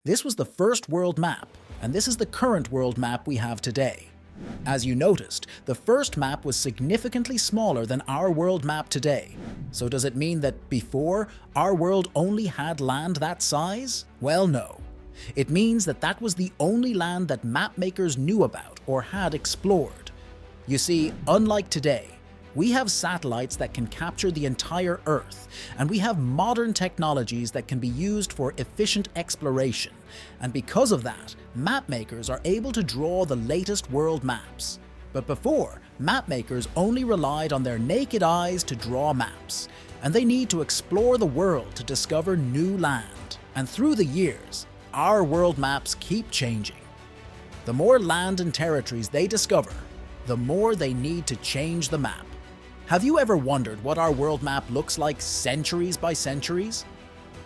This was the first world map, and this is the current world map we have today. As you noticed, the first map was significantly smaller than our world map today. So does it mean that before, our world only had land that size? Well, no. It means that that was the only land that mapmakers knew about or had explored. You see, unlike today, we have satellites that can capture the entire Earth, and we have modern technologies that can be used for efficient exploration. And because of that, mapmakers are able to draw the latest world maps. But before, mapmakers only relied on their naked eyes to draw maps, and they need to explore the world to discover new land. And through the years, our world maps keep changing. The more land and territories they discover, the more they need to change the map. Have you ever wondered what our world map looks like centuries by centuries?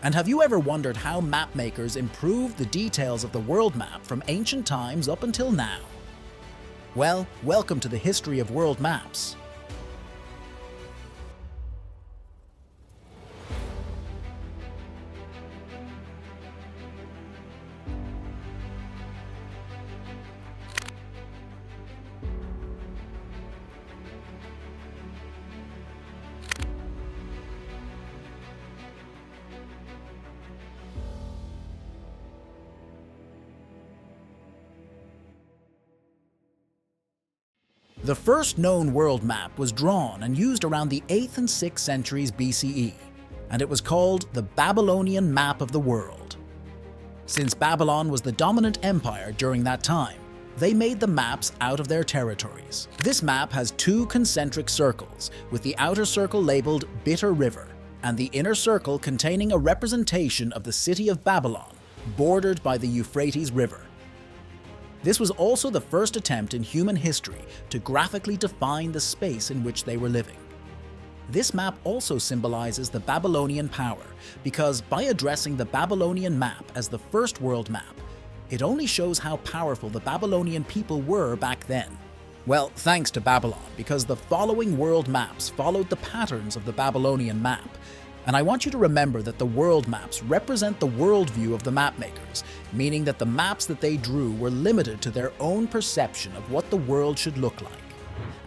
And have you ever wondered how mapmakers improved the details of the world map from ancient times up until now? Well, welcome to the history of world maps. The first known world map was drawn and used around the 8th and 6th centuries BCE, and it was called the Babylonian Map of the World. Since Babylon was the dominant empire during that time, they made the maps out of their territories. This map has two concentric circles, with the outer circle labeled Bitter River, and the inner circle containing a representation of the city of Babylon, bordered by the Euphrates River. This was also the first attempt in human history to graphically define the space in which they were living. This map also symbolizes the Babylonian power, because by addressing the Babylonian map as the first world map, it only shows how powerful the Babylonian people were back then. Well, thanks to Babylon, because the following world maps followed the patterns of the Babylonian map. And I want you to remember that the world maps represent the worldview of the mapmakers, meaning that the maps that they drew were limited to their own perception of what the world should look like.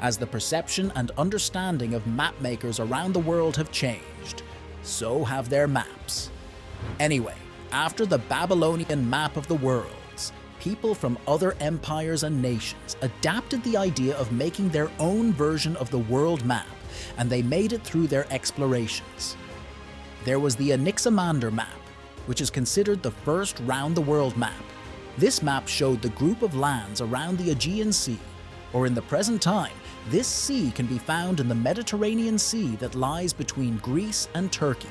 As the perception and understanding of mapmakers around the world have changed, so have their maps. Anyway, after the Babylonian map of the worlds, people from other empires and nations adapted the idea of making their own version of the world map, and they made it through their explorations. There was the Anaximander map, which is considered the first round-the-world map. This map showed the group of lands around the Aegean Sea, or in the present time, this sea can be found in the Mediterranean Sea that lies between Greece and Turkey.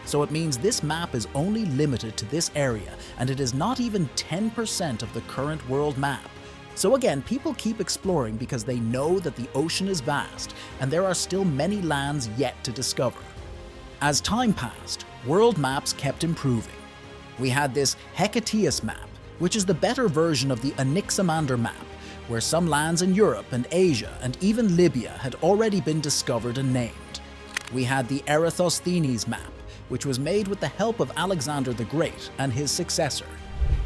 So it means this map is only limited to this area, and it is not even 10% of the current world map. So again, people keep exploring because they know that the ocean is vast, and there are still many lands yet to discover. As time passed, world maps kept improving. We had this Hecataeus map, which is the better version of the Anaximander map, where some lands in Europe and Asia and even Libya had already been discovered and named. We had the Eratosthenes map, which was made with the help of Alexander the Great and his successor.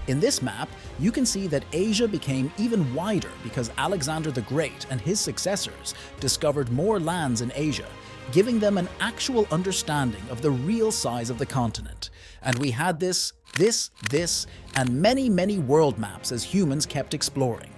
In this map, you can see that Asia became even wider because Alexander the Great and his successors discovered more lands in Asia, giving them an actual understanding of the real size of the continent. And we had this, and many world maps as humans kept exploring.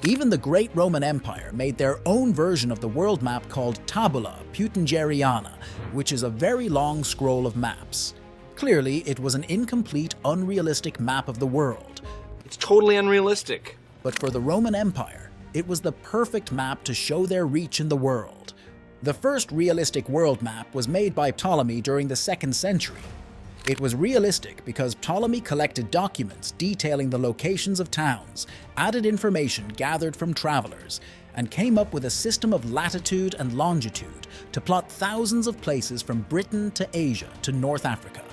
Even the great Roman Empire made their own version of the world map called Tabula Peutingeriana, which is a very long scroll of maps. Clearly, it was an incomplete, unrealistic map of the world. It's totally unrealistic. But for the Roman Empire, it was the perfect map to show their reach in the world. The first realistic world map was made by Ptolemy during the 2nd century. It was realistic because Ptolemy collected documents detailing the locations of towns, added information gathered from travelers, and came up with a system of latitude and longitude to plot thousands of places from Britain to Asia to North Africa.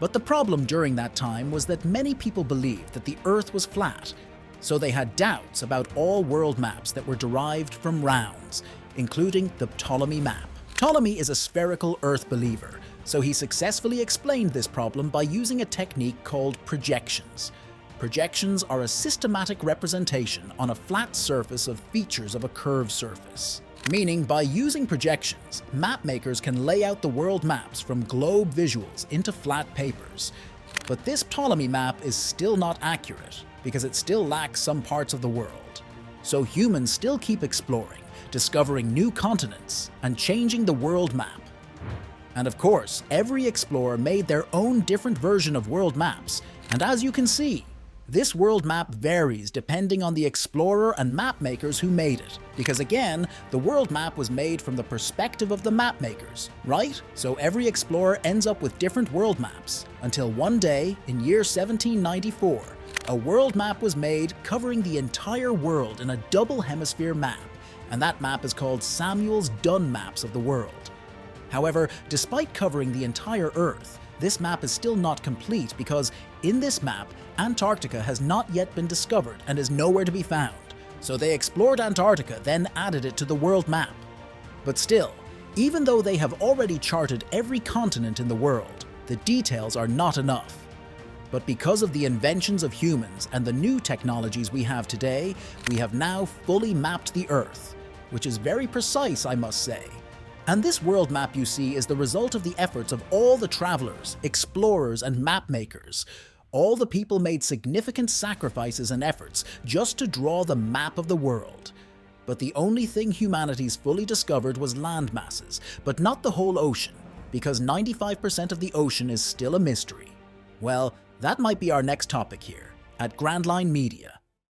But the problem during that time was that many people believed that the Earth was flat, so they had doubts about all world maps that were derived from rounds, including the Ptolemy map. Ptolemy is a spherical Earth believer, So he successfully explained this problem by using a technique called projections. Projections are a systematic representation on a flat surface of features of a curved surface. Meaning, by using projections, mapmakers can lay out the world maps from globe visuals into flat papers. But this Ptolemy map is still not accurate, because it still lacks some parts of the world. So humans still keep exploring, discovering new continents, and changing the world map. And of course, every explorer made their own different version of world maps, and as you can see, this world map varies depending on the explorer and mapmakers who made it, because again, the world map was made from the perspective of the mapmakers, right? So every explorer ends up with different world maps, until one day, in year 1794, a world map was made covering the entire world in a double hemisphere map, and that map is called Samuel's Dunn Maps of the World. However, despite covering the entire Earth, this map is still not complete because, in this map, Antarctica has not yet been discovered and is nowhere to be found. So they explored Antarctica, then added it to the world map. But still, even though they have already charted every continent in the world, the details are not enough. But because of the inventions of humans and the new technologies we have today, we have now fully mapped the Earth, which is very precise, I must say. And this world map you see is the result of the efforts of all the travelers, explorers, and mapmakers. All the people made significant sacrifices and efforts just to draw the map of the world. But the only thing humanity's fully discovered was land masses, but not the whole ocean, because 95% of the ocean is still a mystery. Well, that might be our next topic here, at Grand Line Media.